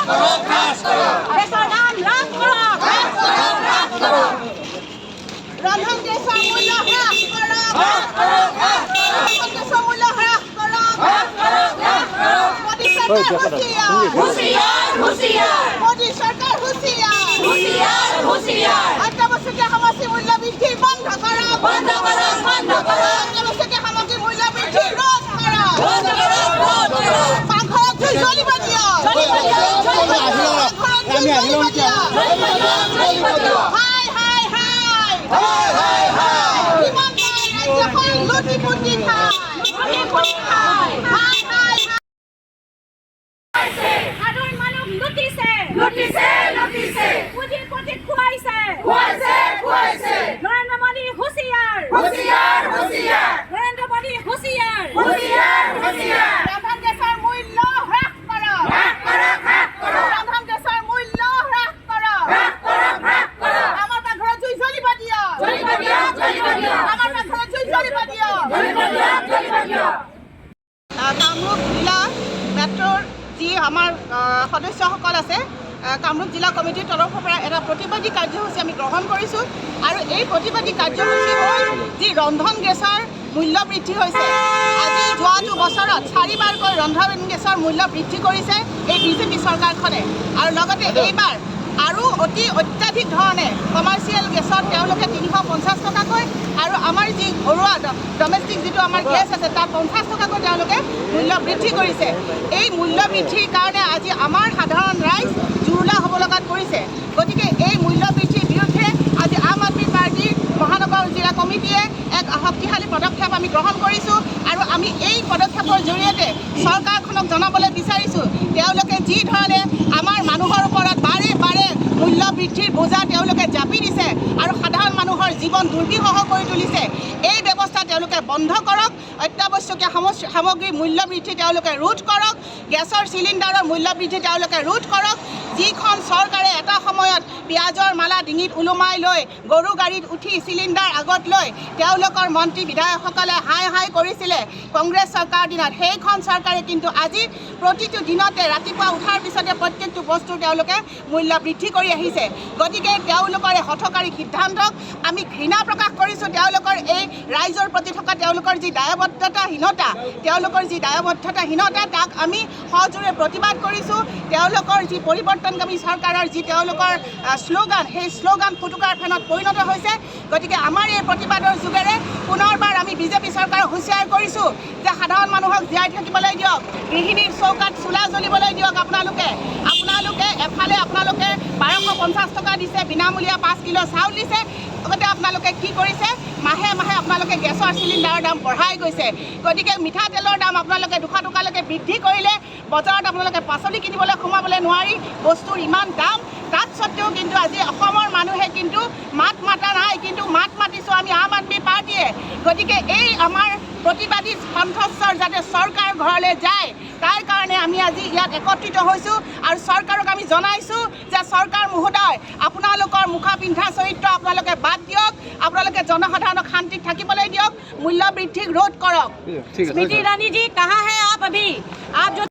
দেশৰ নাম হ্ৰাস কৰক। ৰন্ধন গেছৰ মূল্য হ্ৰাস কৰক। ৰন্ধন গেছৰ মূল্য হ্ৰাস কৰক। মোদী চৰকাৰ হুঁচিয়াৰ। মোদী চৰকাৰ হুঁচিয়াৰ। অত্যাৱশ্যকীয় সামগ্ৰী মূল্য বৃদ্ধি বন্ধ কৰক। অত্যাৱশ্যকীয় সামগ্ৰী মূল্য বৃদ্ধি ৰোধ কৰক। পাকঘৰত জুই জ্বলিব দিয়ক। লুটি-পুটি খায়। সাধাৰণ মানুহ লুটিছে। পুঁজিপতি খুৱাইছে। নৰেন্দ্ৰ মোদী হুঁচিয়াৰ। নৰেন্দ্ৰ মোদী হুঁচিয়াৰ। ৰন্ধন গেছৰ মূল্য হ্ৰাস কৰক। ৰন্ধন গেছৰ মূল্য হ্ৰাস কৰক। আমাৰ পাকঘৰত জুই জ্বলিব দিয়ক। আমাৰ পাকঘৰত জুই জ্বলিব দিয়ক। কামৰূপ জিলা মেট্ৰ'ৰ যি আমাৰ সদস্যসকল আছে, কামৰূপ জিলা কমিটিৰ তৰফৰ পৰা এটা প্ৰতিবাদী কাৰ্যসূচী আমি গ্ৰহণ কৰিছোঁ। আৰু এই প্ৰতিবাদী কাৰ্যসূচী হ'ল যি ৰন্ধন গেছৰ মূল্য বৃদ্ধি হৈছে। আজি যোৱাটো বছৰত 4বাৰকৈ ৰন্ধন গেছৰ মূল্য বৃদ্ধি কৰিছে এই বিজেপি চৰকাৰখনে। আৰু লগতে এইবাৰ আৰু অত্যাধিক ধৰণে কমাৰ্চিয়েল গেছত তেওঁলোকে 350 টকাকৈ আৰু আমাৰ যি ঘৰুৱা ডমেষ্টিক যিটো আমাৰ গেছ আছে তাত 50 টকাকৈ তেওঁলোকে মূল্য বৃদ্ধি কৰিছে। এই মূল্য বৃদ্ধিৰ কাৰণে আজি আমাৰ সাধাৰণ ৰাইজ জুৰুলা হ'ব লগাত পৰিছে। গতিকে এই মূল্য বৃদ্ধিৰ বিৰুদ্ধে আজি আম আদমি পাৰ্টীৰ মহানগৰ জিলা কমিটিয়ে এক শক্তিশালী পদক্ষেপ আমি গ্ৰহণ কৰিছোঁ। আৰু আমি এই পদক্ষেপৰ জৰিয়তে চৰকাৰখনক জনাবলৈ বিচাৰিছোঁ, তেওঁলোকে যি ধৰণে আমাৰ মানুহৰ ওপৰত বাৰে বাৰে মূল্য বৃদ্ধিৰ বোজা তেওঁলোকে জাপি দিছে আৰু সাধাৰণ মানুহৰ জীৱন দুৰ্বিষহ কৰি তুলিছে, এই ব্যৱস্থা তেওঁলোকে বন্ধ কৰক। অত্যাৱশ্যকীয় সামগ্ৰীৰ মূল্য বৃদ্ধি তেওঁলোকে ৰোধ কৰক। গেছৰ চিলিণ্ডাৰৰ মূল্য বৃদ্ধি তেওঁলোকে ৰোধ কৰক। যিখন চৰকাৰে এটা সময়ত পিঁয়াজৰ মালা ডিঙিত ওলোমাই লৈ গৰু গাড়ীত উঠি চিলিণ্ডাৰ আগত লৈ তেওঁলোকৰ মন্ত্ৰী বিধায়কসকলে হাই কৰিছিলে কংগ্ৰেছ চৰকাৰৰ দিনত, সেইখন চৰকাৰে কিন্তু আজি প্ৰতিটো দিনতে ৰাতিপুৱা উঠাৰ পিছতে প্ৰত্যেকটো বস্তুৰ তেওঁলোকে মূল্য বৃদ্ধি কৰি আহিছে। গতিকে তেওঁলোকৰ এই হঠকাৰী সিদ্ধান্তক আমি ঘৃণা প্ৰকাশ কৰিছোঁ। তেওঁলোকৰ এই ৰাইজৰ প্ৰতি থকা তেওঁলোকৰ যি দায়বদ্ধতাহীনতা তাক আমি সজোৰে প্ৰতিবাদ কৰিছোঁ। তেওঁলোকৰ যি পৰিৱৰ্তনকামী চৰকাৰৰ যি তেওঁলোকৰ শ্লোগান, সেই শ্লোগান ফুটুকাৰ ফেনত পৰিণত হৈছে। গতিকে আমাৰ এই প্ৰতিবাদৰ যোগেৰে পুনৰবাৰ আমি বিজেপি চৰকাৰক হুঁচিয়াৰ কৰিছোঁ যে সাধাৰণ মানুহক জীয়াই থাকিবলৈ দিয়ক, গৃহিণীৰ চৌকাত চোলা জ্বলিবলৈ দিয়ক। আপোনালোকে এফালে আপোনালোকে 1250 টকা দিছে, বিনামূলীয়া 5 কিলো চাউল দিছে, লগতে আপোনালোকে কি কৰিছে, মাহে মাহে আপোনালোকে গেছৰ চিলিণ্ডাৰৰ দাম বঢ়াই গৈছে। গতিকে মিঠাতেলৰ দাম আপোনালোকে 200 টকালৈকে বৃদ্ধি কৰিলে, বজাৰত আপোনালোকে পাচলি কিনিবলৈ সোমাবলৈ নোৱাৰি, বস্তুৰ ইমান দাম। তাত সত্ত্বেও কিন্তু আজি অসমৰ মানুহে কিন্তু মাত মাতা নাই, কিন্তু মাত মাতিছোঁ আমি আম আদমি পাৰ্টীয়ে। গতিকে এই আমাৰ প্ৰতিবাদী কণ্ঠস্বৰ যাতে চৰকাৰ ঘৰলৈ যায়, তাৰ কাৰণে আমি আজি ইয়াত একত্ৰিত হৈছোঁ। আৰু চৰকাৰক আমি জনাইছোঁ যে চৰকাৰ মহোদয়, আপোনালোকৰ মুখা পিন্ধা চৰিত্ৰ আপোনালোকে বাদ দিয়ক, আপোনালোকে জনসাধাৰণক শান্তিত থাকিবলৈ দিয়ক, মূল্য বৃদ্ধিক ৰোধ কৰক। स्मृति ईरानी जी, कहाँ है आप? अभी आप जो